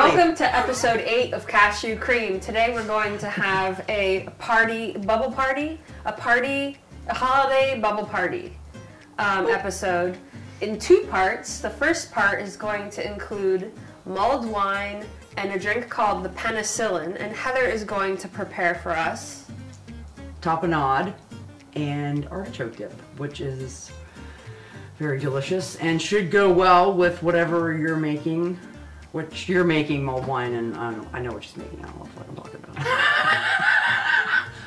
Welcome to episode 8 of Cashew Cream. Today we're going to have a holiday bubble party episode in 2 parts. The first part is going to include mulled wine and a drink called the Penicillin, and Heather is going to prepare for us TAPENADE and artichoke dip, which is very delicious and should go well with whatever you're making. Which you're making mulled wine, and I know what she's making. I don't know what I'm talking about.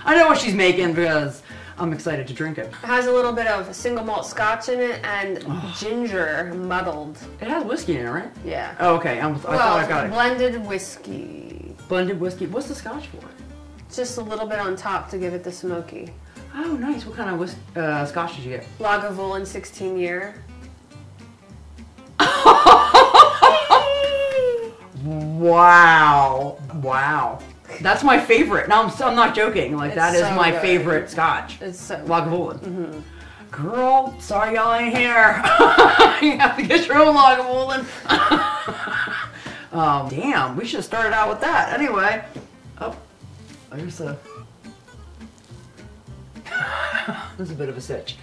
I know what she's making because I'm excited to drink it. It has a little bit of single malt scotch in it and ginger muddled. It has whiskey in it, right? Yeah. Oh, okay. I thought I got it. Blended whiskey. Blended whiskey. What's the scotch for? Just a little bit on top to give it the smoky. Oh, nice. What kind of scotch did you get? Lagavulin 16-year. Wow. Wow. That's my favorite. No, I'm not joking. Like, that is so my good. favorite scotch. It's so Lagavulin. Mm-hmm. Girl, sorry y'all ain't here. You have to get your own Lagavulin. Damn, we should have started out with that. Anyway. Oh, there's a... There's a bit of a sitch.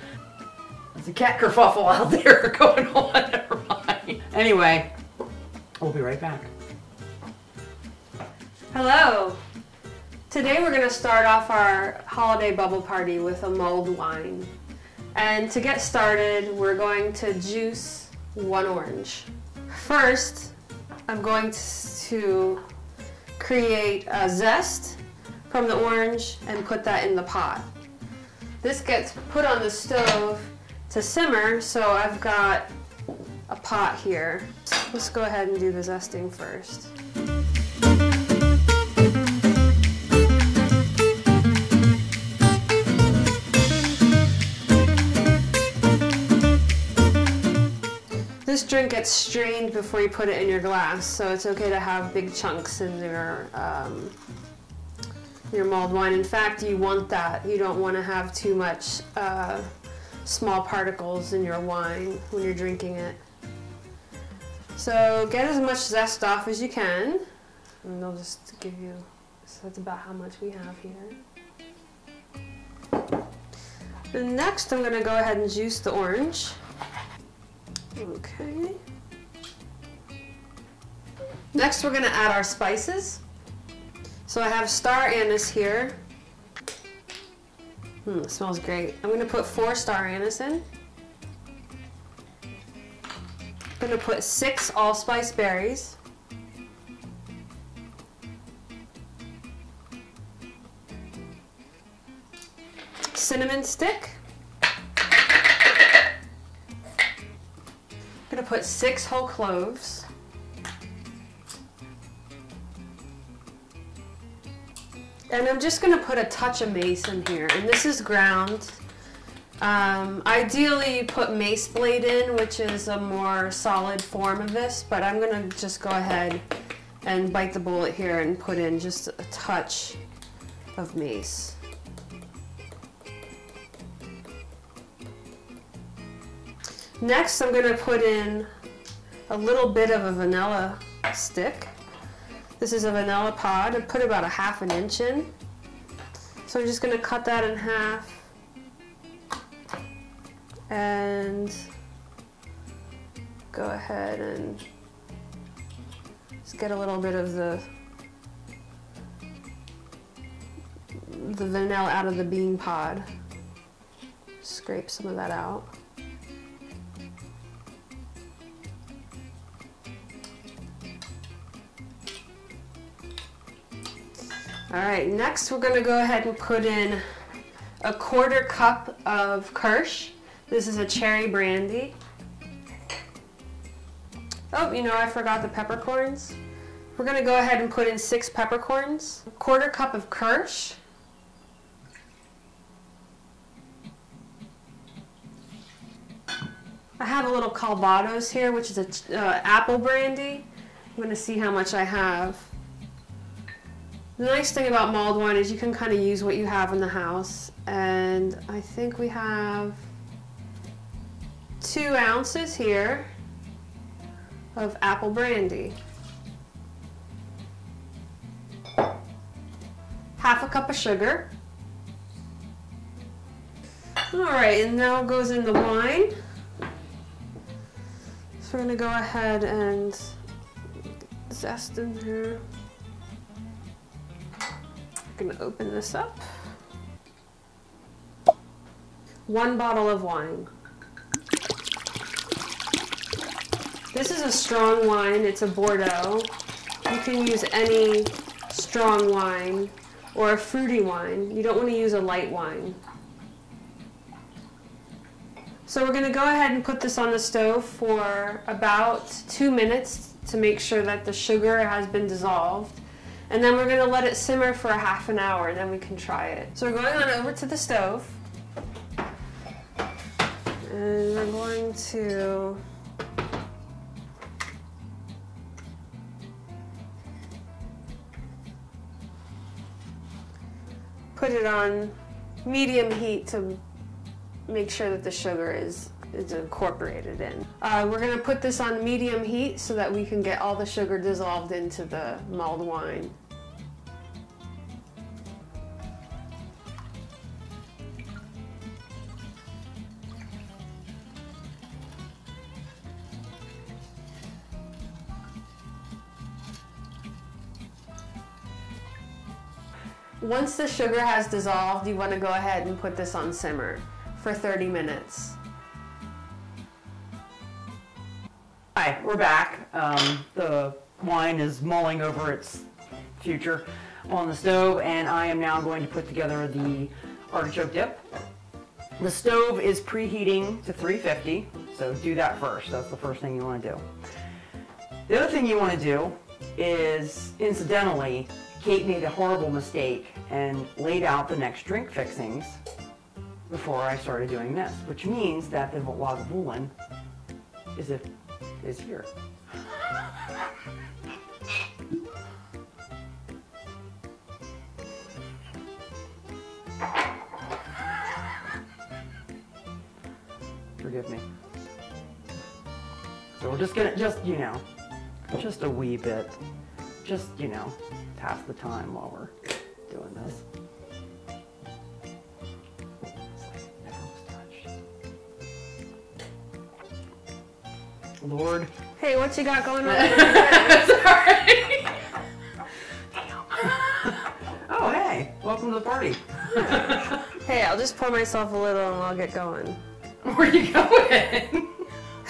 There's a cat kerfuffle out there going on. Never mind. Anyway, we'll be right back. Hello. Today we're going to start off our holiday bubble party with a mulled wine. And to get started, we're going to juice 1 orange. First, I'm going to create a zest from the orange and put that in the pot. This gets put on the stove to simmer, so I've got a pot here. Let's go ahead and do the zesting first. This drink gets strained before you put it in your glass, so it's okay to have big chunks in your mulled wine. In fact, you want that. You don't want to have too much small particles in your wine when you're drinking it. So get as much zest off as you can, and they'll just give you, so that's about how much we have here. And next I'm going to go ahead and juice the orange. Okay. Next we're going to add our spices. So I have star anise here. It smells great. I'm going to put 4 star anise in. I'm going to put 6 allspice berries. Cinnamon stick. I'm going to put 6 whole cloves. And I'm just going to put a touch of mace in here, and this is ground. Ideally you put mace blade in, which is a more solid form of this, but I'm going to just go ahead and bite the bullet here and put in just a touch of mace. Next I'm going to put in a little bit of a vanilla stick. This is a vanilla pod. I put about a ½ inch in. So I'm just going to cut that in half and go ahead and just get a little bit of the vanilla out of the bean pod. Scrape some of that out. Alright, next we're going to go ahead and put in a 1/4 cup of Kirsch. This is a cherry brandy. Oh, you know, I forgot the peppercorns. We're going to go ahead and put in 6 peppercorns. 1/4 cup of Kirsch. I have a little Calvados here, which is a apple brandy. I'm going to see how much I have. The nice thing about mulled wine is you can kind of use what you have in the house, and I think we have 2 ounces here of apple brandy. half a cup of sugar. All right, and now goes in the wine. So we're gonna go ahead and zest in here. I'm gonna open this up. 1 bottle of wine. This is a strong wine, it's a Bordeaux. You can use any strong wine or a fruity wine. You don't want to use a light wine. So we're going to go ahead and put this on the stove for about 2 minutes to make sure that the sugar has been dissolved. And then we're going to let it simmer for a half an hour and then we can try it. So we're going on over to the stove. And we're going to put it on medium heat to make sure that the sugar is incorporated in. We're going to put this on medium heat so that we can get all the sugar dissolved into the mulled wine. Once the sugar has dissolved, you want to go ahead and put this on simmer for 30 minutes. Hi, we're back. The wine is mulling over its future on the stove, and I am now going to put together the artichoke dip. The stove is preheating to 350, so do that first. That's the first thing you want to do. The other thing you want to do is, incidentally, Kate made a horrible mistake and laid out the next drink fixings before I started doing this, which means that the Lagavulin is here. Forgive me. So we're just gonna, just a wee bit, pass the time while we're doing this. Lord. Hey, what you got going on? Sorry. Oh, hey, welcome to the party. Hey, I'll just pour myself a little and I'll get going. Where are you going?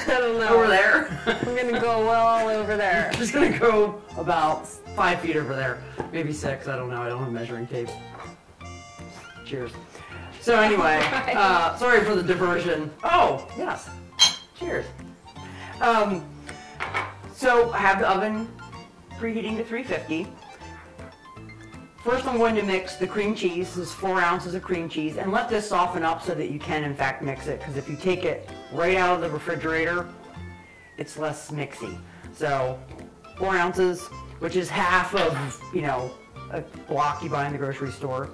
I don't know. Over there? I'm gonna go well over there. Just gonna go about 5 feet over there. Maybe 6, I don't know, I don't have measuring tape. Cheers. So anyway, sorry for the diversion. Oh, yes. Cheers. So I have the oven preheating to 350. First I'm going to mix the cream cheese. This is 4 ounces of cream cheese, and let this soften up so that you can in fact mix it, because if you take it right out of the refrigerator, it's less mixy. So 4 ounces, which is half of, a block you buy in the grocery store.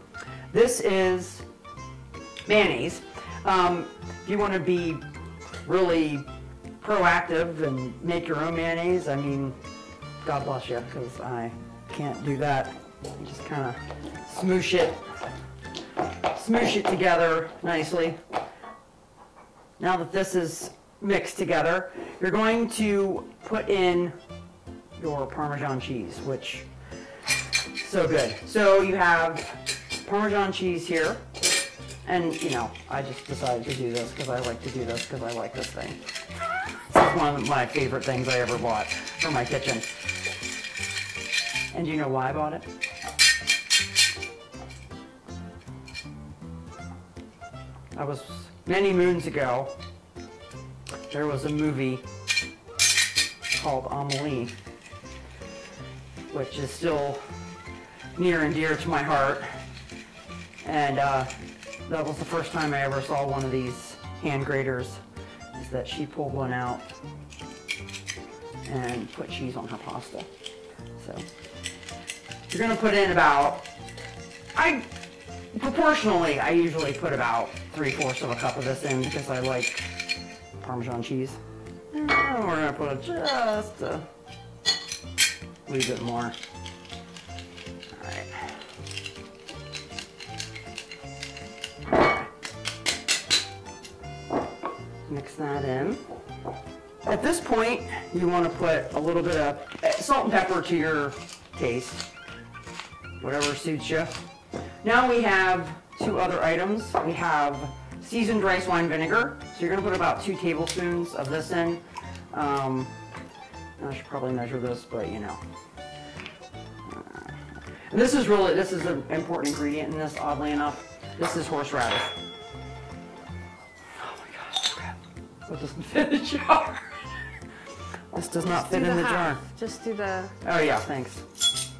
This is mayonnaise. If you want to be really proactive and make your own mayonnaise, I mean, God bless you, because I can't do that. You just kind of smoosh it together nicely. Now that this is mixed together, you're going to put in your Parmesan cheese, which is so good. So you have Parmesan cheese here, and I just decided to do this because I like to do this because I like this thing. This is one of my favorite things I ever bought for my kitchen. And do you know why I bought it? That was many moons ago. There was a movie called Amelie, which is still near and dear to my heart. And that was the first time I ever saw one of these hand graters, is that she pulled one out and put cheese on her pasta. So you're gonna put in about, proportionally, I usually put about 3/4 of a cup of this in because I like Parmesan cheese. And we're gonna put just a wee bit more. All right. Mix that in. At this point, you want to put a little bit of salt and pepper to your taste, whatever suits you. Now we have two other items. We have seasoned rice wine vinegar. So you're going to put about 2 tablespoons of this in. I should probably measure this, but you know. This is an important ingredient in this, oddly enough. This is horseradish. Oh my gosh, crap. That doesn't fit in the jar. This does not fit in the jar. Just do the... Oh yeah, thanks.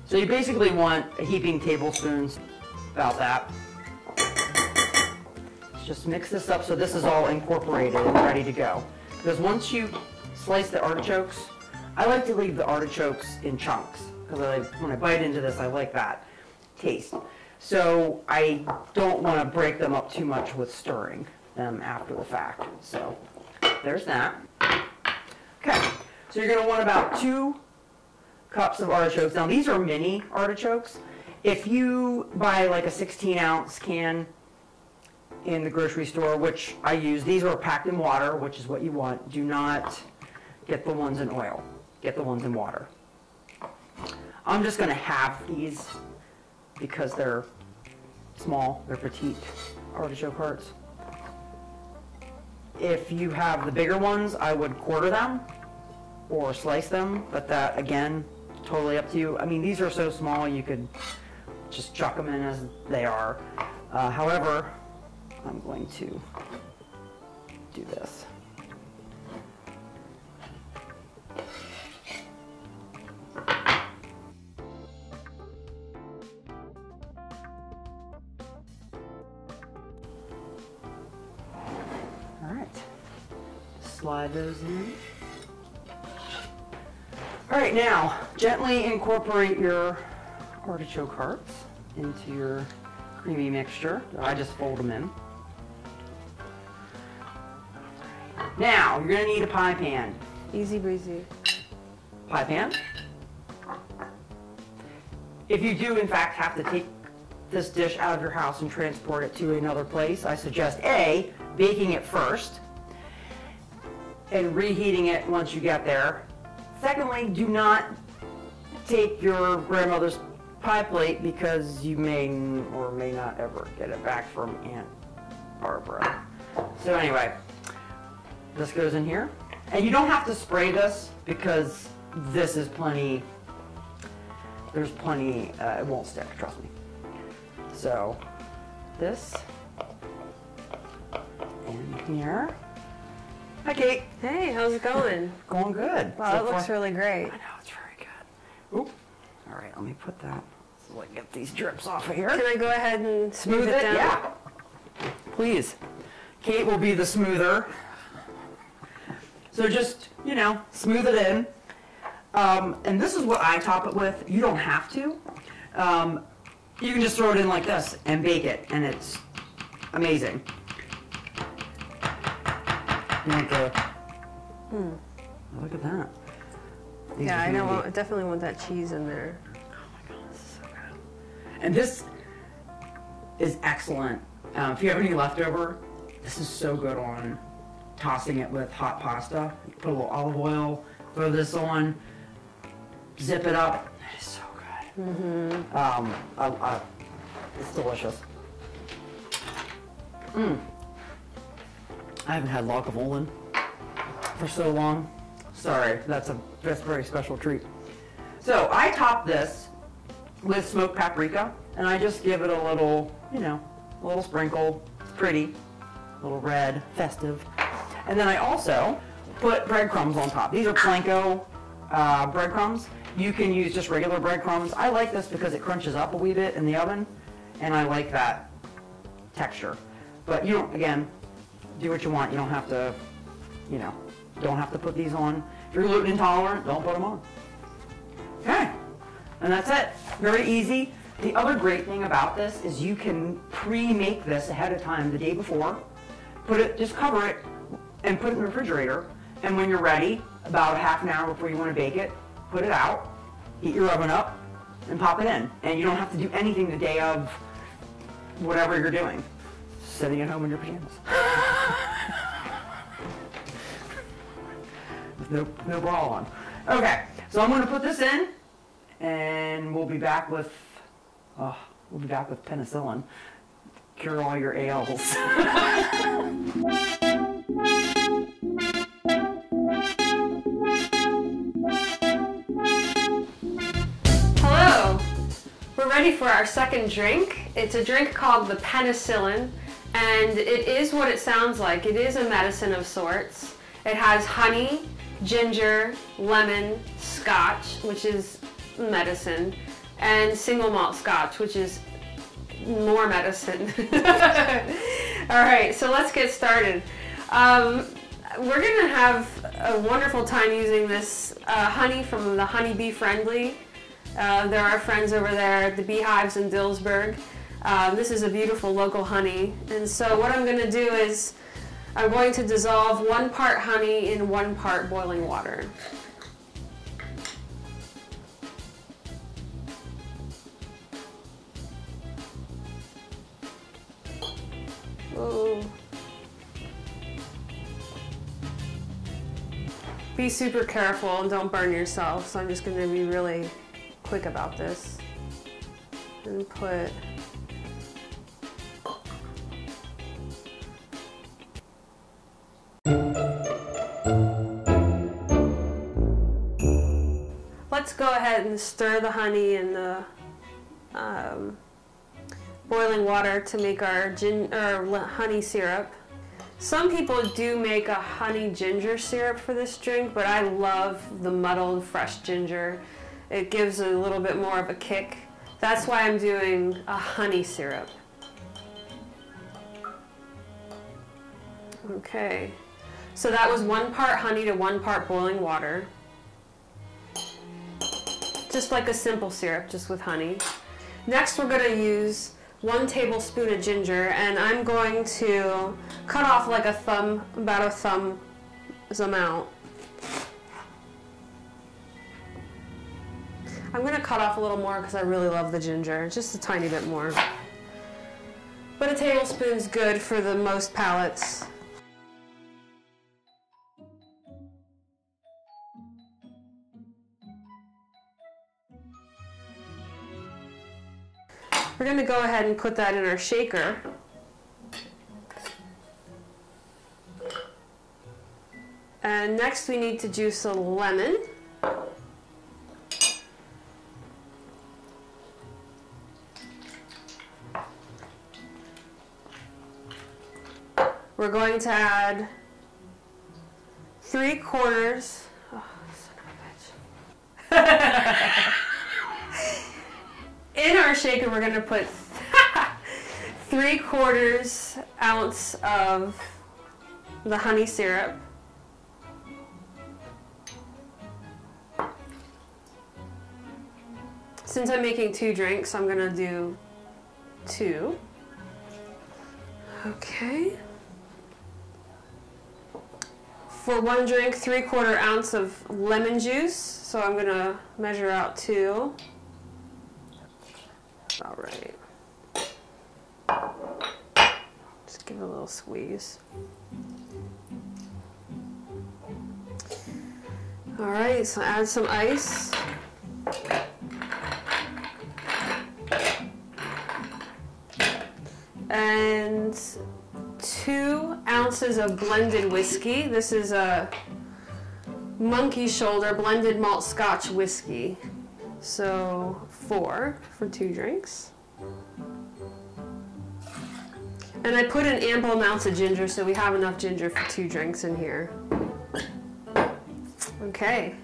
So you basically want a heaping tablespoons, about that. Just mix this up so this is all incorporated and ready to go. Because once you slice the artichokes, I like to leave the artichokes in chunks. Because when I bite into this, I like that taste. So I don't want to break them up too much with stirring them after the fact. So there's that. Okay, so you're going to want about 2 cups of artichokes. Now these are mini artichokes. If you buy like a 16-ounce can in the grocery store, which I use, these are packed in water, which is what you want. Do not get the ones in oil. Get the ones in water. I'm just going to halve these because they're small, they're petite artichoke hearts. If you have the bigger ones, I would quarter them or slice them, but that, again, totally up to you. I mean, these are so small you could just chuck them in as they are. However, I'm going to do this. Slide those in. All right, now gently incorporate your artichoke hearts into your creamy mixture. I just fold them in. Now you're going to need a pie pan. Easy breezy. Pie pan. If you do in fact have to take this dish out of your house and transport it to another place, I suggest A, baking it first and reheating it once you get there. Secondly, do not take your grandmother's pie plate because you may or may not ever get it back from Aunt Barbara. So anyway, this goes in here. And you don't have to spray this because this is plenty, there's plenty, it won't stick, trust me. So this in here. Hi, Kate. Hey, how's it going? Going good. Wow, that looks really great. I know, it's very good. Oop. All right, let me put that so I can get these drips off of here. Can I go ahead and smooth it down? Yeah. Please. Kate will be the smoother. So just, you know, smooth it in. And this is what I top it with. You don't have to. You can just throw it in like this and bake it, and it's amazing. You want the, look at that. Yeah, I know. I definitely want that cheese in there. Oh my god, this is so good. And this is excellent. If you have any leftover, this is so good on tossing it with hot pasta. You put a little olive oil, throw this on, zip it up. It's so good. It's delicious. I haven't had guacamole for so long. Sorry, that's a very special treat. So I top this with smoked paprika, and I just give it a little, you know, a little sprinkle. It's pretty, a little red, festive. And then I also put breadcrumbs on top. These are Planko breadcrumbs. You can use just regular breadcrumbs. I like this because it crunches up a wee bit in the oven, and I like that texture. But you don't, again, do what you want. You don't have to, you know, don't have to put these on. If you're gluten intolerant, don't put them on. Okay, and that's it. Very easy. The other great thing about this is you can pre-make this ahead of time the day before. Just cover it and put it in the refrigerator. And when you're ready, about a half an hour before you want to bake it, put it out, heat your oven up, and pop it in. And you don't have to do anything the day of whatever you're doing. Sitting at home in your pajamas. with no bra on. Okay, so I'm gonna put this in, and we'll be back with penicillin. Cure all your ails. Hello! We're ready for our second drink. It's a drink called the Penicillin, and it is what it sounds like. It is a medicine of sorts. It has honey, ginger, lemon, scotch, which is medicine, and single malt scotch, which is more medicine. Alright, so let's get started. We're going to have a wonderful time using this honey from the Honey Bee Friendly. There are friends over there at the beehives in Dillsburg. This is a beautiful local honey, and so what I'm going to do is I'm going to dissolve 1 part honey in 1 part boiling water. Ooh. Be super careful and don't burn yourself, so I'm just going to be really quick about this. And put let's go ahead and stir the honey in the boiling water to make our honey syrup. Some people do make a honey ginger syrup for this drink, but I love the muddled fresh ginger. It gives a little bit more of a kick. That's why I'm doing a honey syrup. Okay, so that was 1 part honey to 1 part boiling water. Just like a simple syrup, just with honey. Next we're going to use 1 tablespoon of ginger, and I'm going to cut off like a thumb, about a thumb's amount. I'm going to cut off a little more because I really love the ginger, just a tiny bit more. But a tablespoon is good for the most palates. We're going to go ahead and put that in our shaker. And next we need to juice a lemon. We're going to add 3/4. Oh, son of a bitch. In our shaker, we're going to put 3/4 ounce of the honey syrup. Since I'm making 2 drinks, I'm going to do 2. Okay. For 1 drink, 3/4 ounce of lemon juice. So I'm going to measure out 2. All right. Just give it a little squeeze. All right, so add some ice. And 2 ounces of blended whiskey. This is a Monkey Shoulder blended malt Scotch whiskey. So 4 for 2 drinks. And I put in ample amounts of ginger, so we have enough ginger for 2 drinks in here. Okay.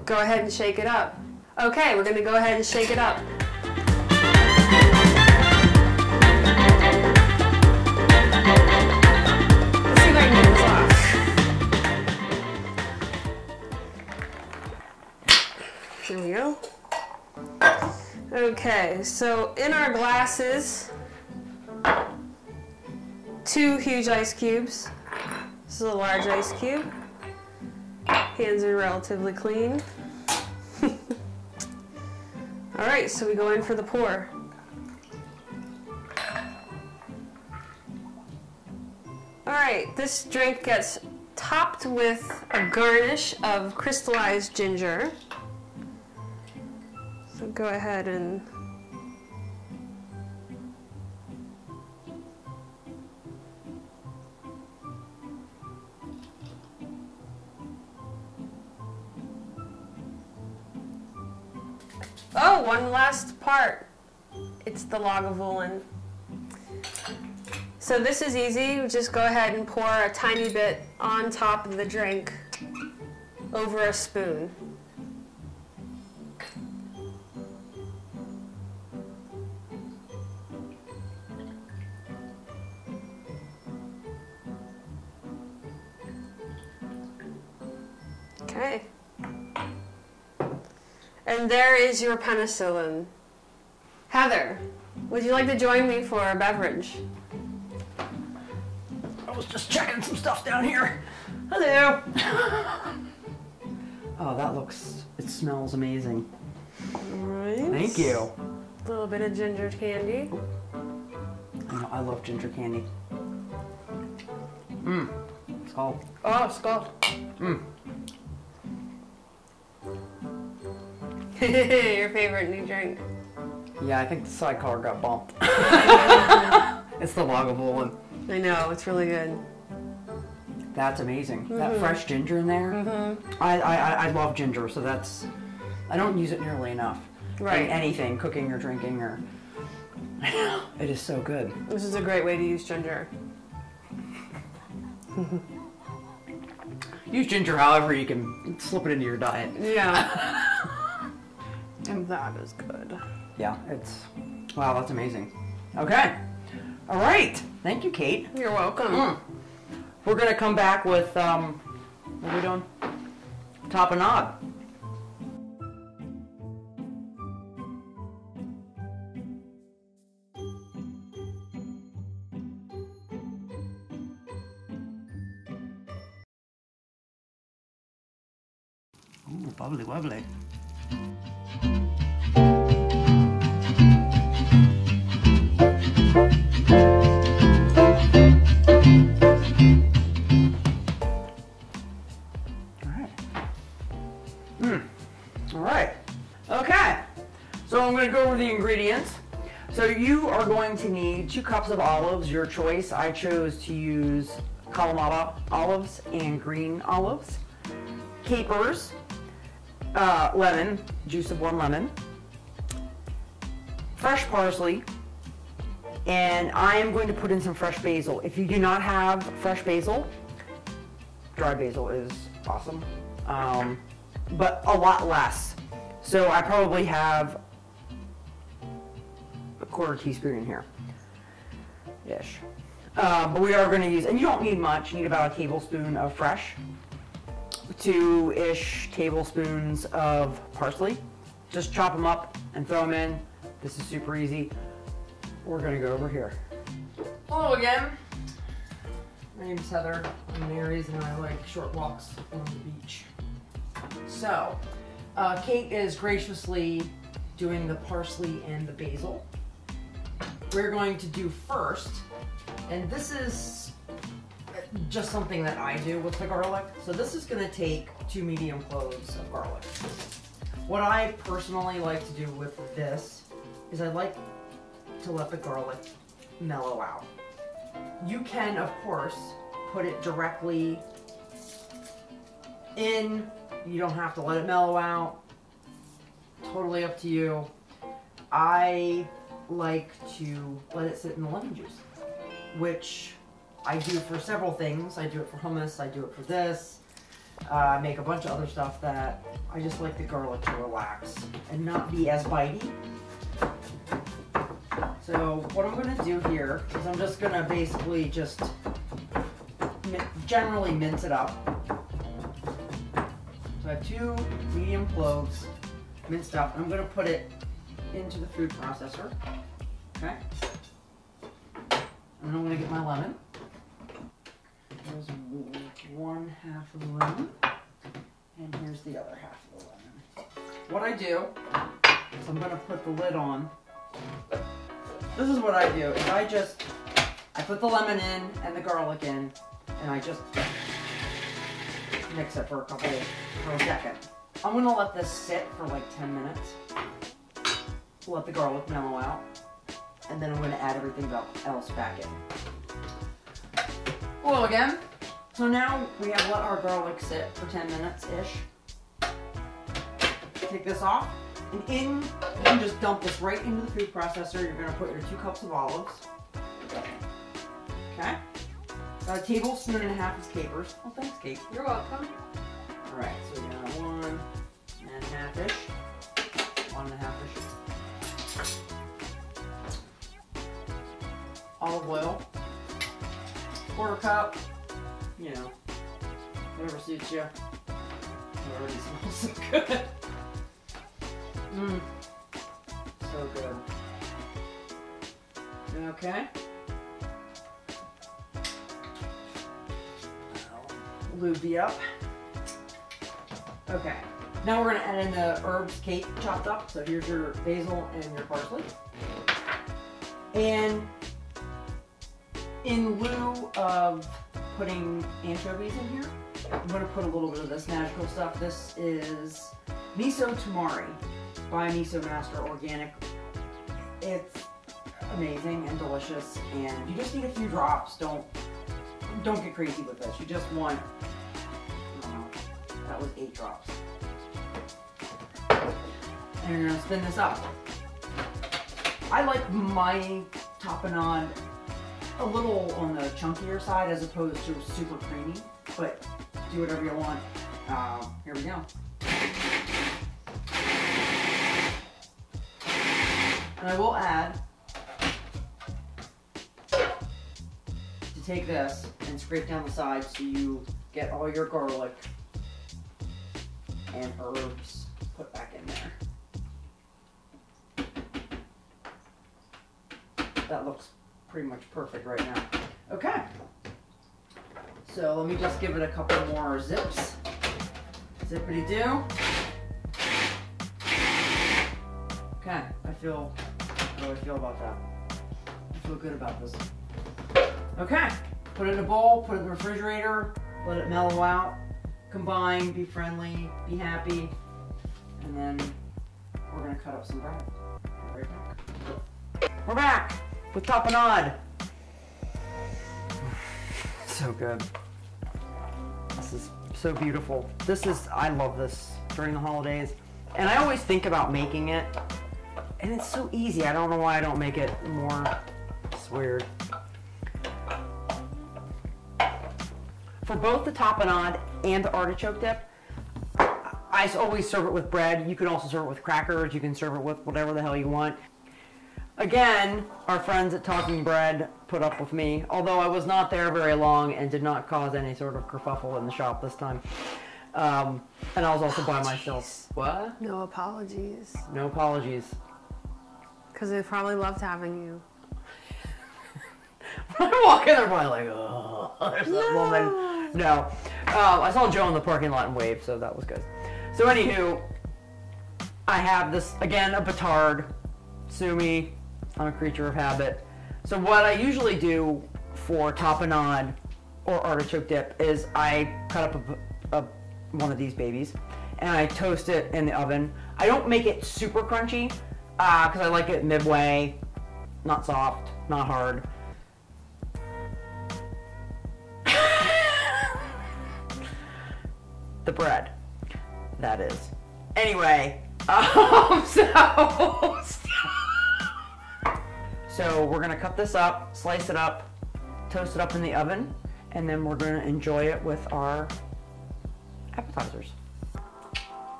Go ahead and shake it up. Okay, we're going to go ahead and shake it up. Let's see if I can get this off. There we go. Okay, so in our glasses, 2 huge ice cubes. This is a large ice cube. Hands are relatively clean. All right, so we go in for the pour. All right, this drink gets topped with a garnish of crystallized ginger. So go ahead and oh, one last part. It's the Lagavulin. So this is easy. Just go ahead and pour a tiny bit on top of the drink over a spoon. Okay. And there is your penicillin. Heather, would you like to join me for a beverage? I was just checking some stuff down here. Hello. Oh, that looks, it smells amazing. Right. Thank you. A little bit of ginger candy. I know, I love ginger candy. Mmm. Skull. Oh, skull. Mmm. Your favorite new drink. Yeah, I think the sidecar got bumped. It's the Lagavulin. I know, it's really good. That's amazing. That fresh ginger in there. I love ginger, so that's, I don't use it nearly enough. Right. In anything, cooking or drinking or, it is so good. This is a great way to use ginger. Use ginger however you can slip it into your diet. Yeah. And that is good. Yeah, it's, wow, that's amazing. Okay. All right. Thank you, Kate. You're welcome. We're going to come back with, what are we doing? Tapenade. Ooh, bubbly wobbly. I'm going to go over the ingredients. So you are going to need 2 cups of olives, your choice. I chose to use Kalamata olives and green olives. Capers, lemon, juice of 1 lemon, fresh parsley, and I am going to put in some fresh basil. If you do not have fresh basil, dry basil is awesome, but a lot less. So I probably have a 1/4 teaspoon in here, ish. But we are going to use, and you don't need much, you need about a tablespoon of fresh, 2-ish tablespoons of parsley. Just chop them up and throw them in. This is super easy. We're going to go over here. Hello again. My name is Heather. I'm an Aries and I like short walks on the beach. So, Kate is graciously doing the parsley and the basil. We're going to do first, and this is just something that I do with the garlic. So this is going to take 2 medium cloves of garlic. What I personally like to do with this is I like to let the garlic mellow out. You can, of course, put it directly in. You don't have to let it mellow out. Totally up to you. I like to let it sit in the lemon juice, which I do for several things. I do it for hummus, I do it for this. I make a bunch of other stuff that I just like the garlic to relax and not be as bitey. So what I'm going to do here is I'm just going to basically just generally mince it up. So I have 2 medium cloves minced up, and I'm going to put it into the food processor. Okay? And then I'm going to get my lemon. There's 1/2 of the lemon, and here's the other half of the lemon. What I do is I'm going to put the lid on. This is what I do, is I put the lemon in and the garlic in, and I just mix it for a second. I'm gonna let this sit for like 10 minutes. Let the garlic mellow out. And then I'm gonna add everything else back in. Oil again. So now we have let our garlic sit for 10 minutes-ish. Take this off. And you can just dump this right into the food processor. You're gonna put your 2 cups of olives. Okay. About a tablespoon and a half of capers. Oh, thanks, Kate. You're welcome. All right, so we got 1 and a half-ish. 1 and a half-ish. Olive oil. 1/4 cup. You know, whatever suits you. It already smells so good. Mmm. So good. Okay. Lube you up. Okay. Now we're going to add in the herbs Kate chopped up. So here's your basil and your parsley. And in lieu of putting anchovies in here, I'm going to put a little bit of this magical stuff. This is miso tamari by Miso Master Organic. It's amazing and delicious, and you just need a few drops. Don't get crazy with this. You just want, I don't know, that was 8 drops. And you're gonna spin this up. I like my tapenade a little on the chunkier side as opposed to super creamy, but do whatever you want. Here we go. And I will add to take this and scrape down the sides so you get all your garlic and herbs put back in there. That looks pretty much perfect right now. Okay. So let me just give it a couple more zips. Zippity do. Okay, how do I feel about that? I feel good about this. Okay, put it in a bowl, put it in the refrigerator, let it mellow out, combine, be friendly, be happy, and then we're gonna cut up some bread. Right back. We're back with tapenade. So good. This is so beautiful. I love this during the holidays. And I always think about making it, and it's so easy. I don't know why I don't make it more. It's weird. For both the tapenade and the artichoke dip, I always serve it with bread. You can also serve it with crackers. You can serve it with whatever the hell you want. Again, our friends at Talking Bread put up with me, although I was not there very long and did not cause any sort of kerfuffle in the shop this time. And I was also by myself. What? No apologies. No apologies. Because they probably loved having you. When I walk in, they're probably like, oh, there's that woman. No. I saw Joe in the parking lot and waved, so that was good. So anywho, I have this, again, a batard. Sue me, I'm a creature of habit. So what I usually do for tapenade or artichoke dip is I cut up one of these babies and I toast it in the oven. I don't make it super crunchy because I like it midway, not soft, not hard. The bread, that is. Anyway, so we're gonna cut this up, slice it up, toast it up in the oven, and then we're gonna enjoy it with our appetizers.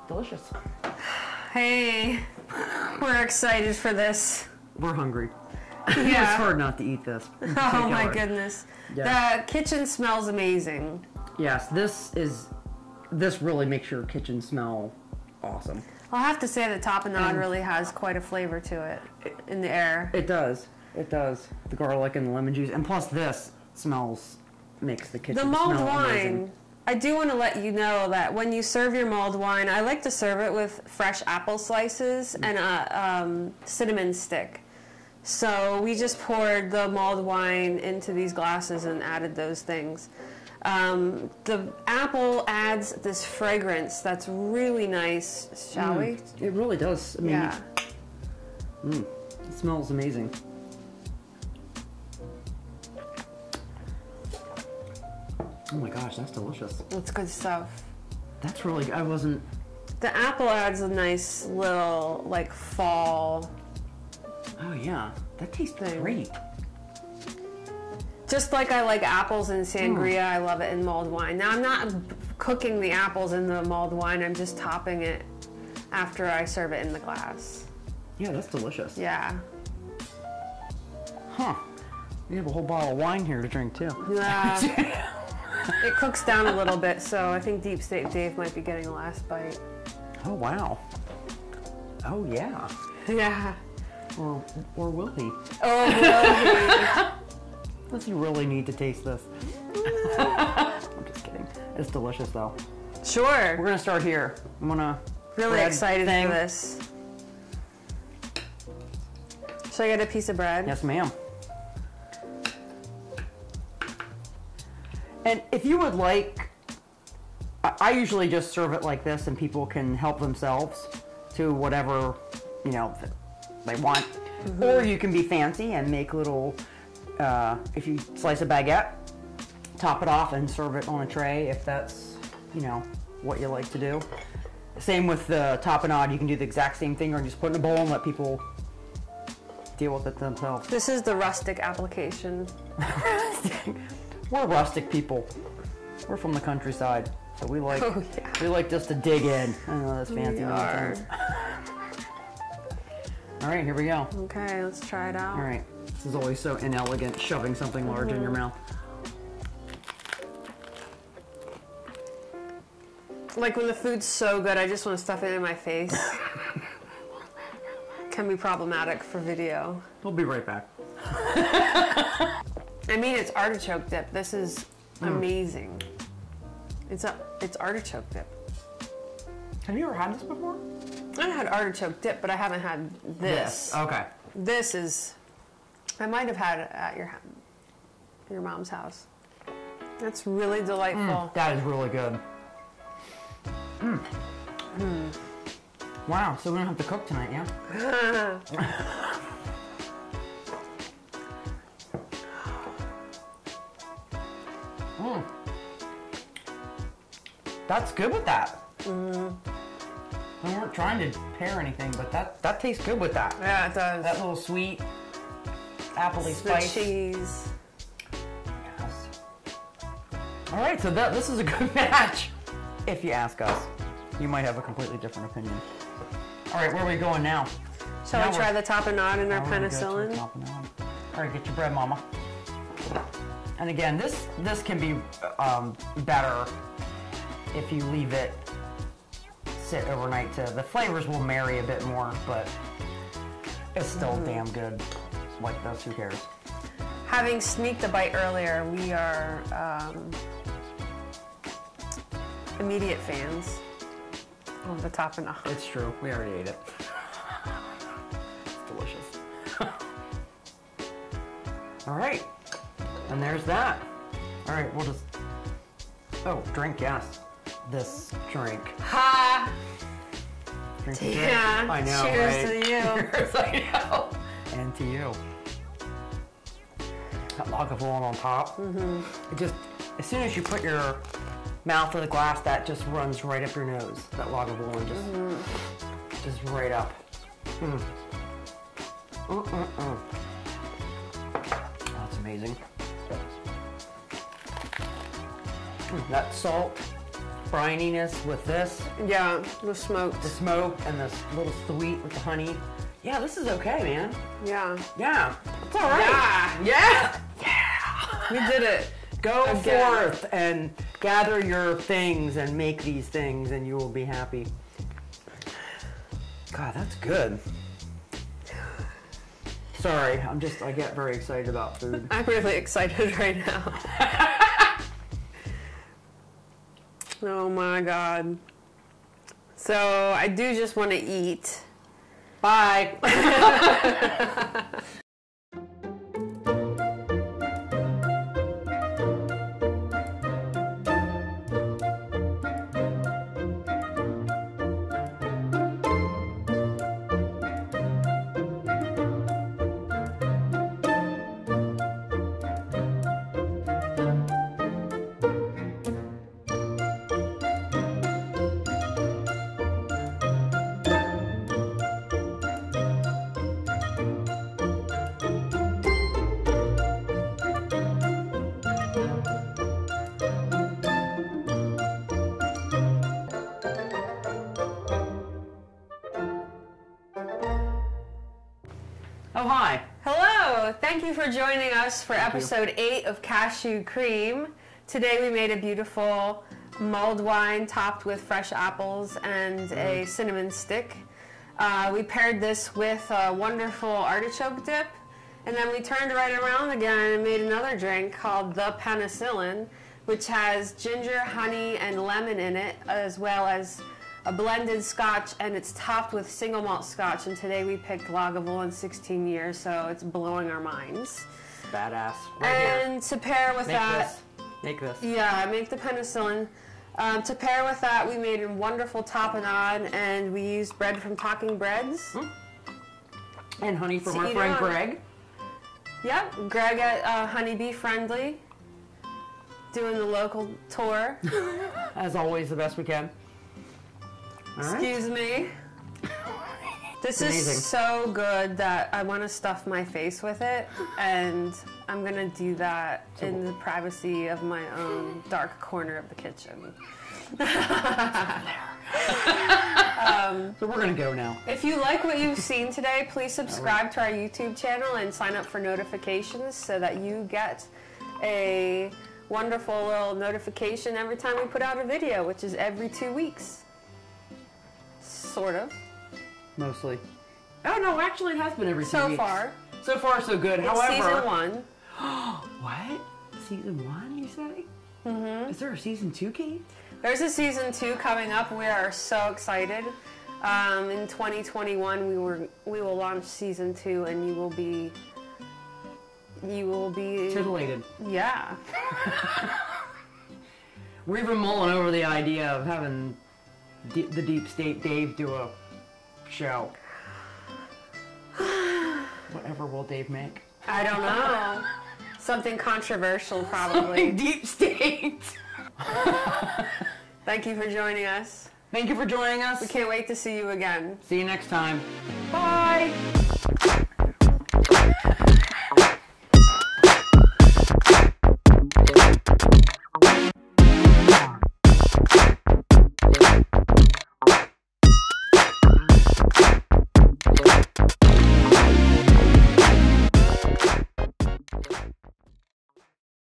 Delicious. Hey, we're excited for this. We're hungry. Yeah. It's hard not to eat this. Oh my goodness. Yeah. The kitchen smells amazing. Yes, this really makes your kitchen smell awesome. I'll have to say that tapenade really has quite a flavor to it in the air. It does. It does. The garlic and the lemon juice. And plus this makes the kitchen smell amazing. The mulled wine, I do want to let you know that when you serve your mulled wine, I like to serve it with fresh apple slices and a cinnamon stick. So we just poured the mulled wine into these glasses and added those things. The apple adds this fragrance that's really nice, shall we? It really does. I mean, yeah. It smells amazing. Oh my gosh, that's delicious. That's good stuff. That's really good. I wasn't... The apple adds a nice little, like, fall... Oh yeah, that tastes great. Just like I like apples in sangria, I love it in mulled wine. Now I'm not cooking the apples in the mulled wine, I'm just topping it after I serve it in the glass. Yeah, that's delicious. Yeah. Huh. We have a whole bottle of wine here to drink too. Yeah. It cooks down a little bit, so I think Deep State Dave might be getting the last bite. Oh wow. Oh yeah. Yeah. Or will he? Oh, will he? Does he really need to taste this? I'm just kidding. It's delicious though. Sure. We're gonna start here. I'm gonna... Really excited for this. Should I get a piece of bread? Yes, ma'am. And if you would like, I usually just serve it like this and people can help themselves to whatever, you know, they want. Or you can be fancy and make little, if you slice a baguette, top it off and serve it on a tray if that's, you know, what you like to do. Same with the tapenade, you can do the exact same thing or just put it in a bowl and let people deal with it themselves. This is the rustic application. We're rustic people. We're from the countryside, so we like we like just to dig in. I know that's fancy nonsense. All right, here we go. Okay, let's try it out. All right, this is always so inelegant, shoving something large in your mouth. Like when the food's so good, I just want to stuff it in my face. Can be problematic for video. We'll be right back. I mean, it's artichoke dip. This is amazing. It's artichoke dip. Have you ever had this before? I had artichoke dip, but I haven't had this. Okay. This is, I might have had it at your mom's house. That's really delightful. That is really good. Wow, so we don't have to cook tonight, yeah? That's good with that. We weren't trying to pair anything, but that tastes good with that. Yeah, it does. That little sweet, appley spice. The cheese. Yes. All right, so this is a good match. If you ask us, you might have a completely different opinion. All right, where are we going now? Shall we try the tapenade and our penicillin? All right, get your bread, mama. And again, this can be better if you leave it sit overnight. The flavors will marry a bit more, but it's still damn good. Like this, who cares? Having sneaked a bite earlier, we are immediate fans of the tapenade. It's true. We already ate it. It's delicious. All right. And there's that. All right, we'll just... Oh, drink, yes. This drink. Ha! Drink Yeah. I know, Cheers right? to you. Cheers, I know. And to you. That Lagavulin on top. It just, as soon as you put your mouth to the glass, that just runs right up your nose. That Lagavulin just right up. That's amazing. That salt, brininess with this. Yeah, the smoked. The smoke and the little sweet with the honey. Yeah, this is okay, man. Yeah. Yeah, it's all right. Yeah. We did it. Go forth and gather your things and make these things and you will be happy. God, that's good. Sorry, I get very excited about food. I'm really excited right now. Oh my God. So I do just want to eat. Bye. Oh, hi. Hello! Thank you for joining us for episode 8 of Cashew Cream. Today we made a beautiful mulled wine topped with fresh apples and a cinnamon stick. We paired this with a wonderful artichoke dip, and then we turned right around again and made another drink called the Penicillin, which has ginger, honey, and lemon in it, as well as a blended scotch, and it's topped with single malt scotch. And today we picked Lagavulin 16 years, so it's blowing our minds. Badass. And to pair with that, Make this. yeah, make the Penicillin. To pair with that, we made a wonderful tapenade, and we used bread from Talking Breads. And honey from our friend Greg. Yep, Greg at Honeybee Friendly, doing the local tour. As always, the best we can. All right. Excuse me. This amazing. is so good that I want to stuff my face with it, and I'm going to do that in the privacy of my own dark corner of the kitchen. So we're going to go now. If you like what you've seen today, please subscribe to our YouTube channel and sign up for notifications so that you get a wonderful little notification every time we put out a video, which is every 2 weeks. Sort of. Mostly. Oh, no, actually it has been every 2 So weeks. far. So far, so good. It's However... season 1. What? Season 1, you say? Mm-hmm. Is there a season 2, Kate? There's a season 2 coming up. We are so excited. In 2021, we will launch season 2, and you will be Titillated. Yeah. We're even mulling over the idea of having the Deep State Dave do a show. Whatever will Dave make? I don't know. Something controversial, probably. Deep State. Thank you for joining us. Thank you for joining us. We can't wait to see you again. See you next time. Bye.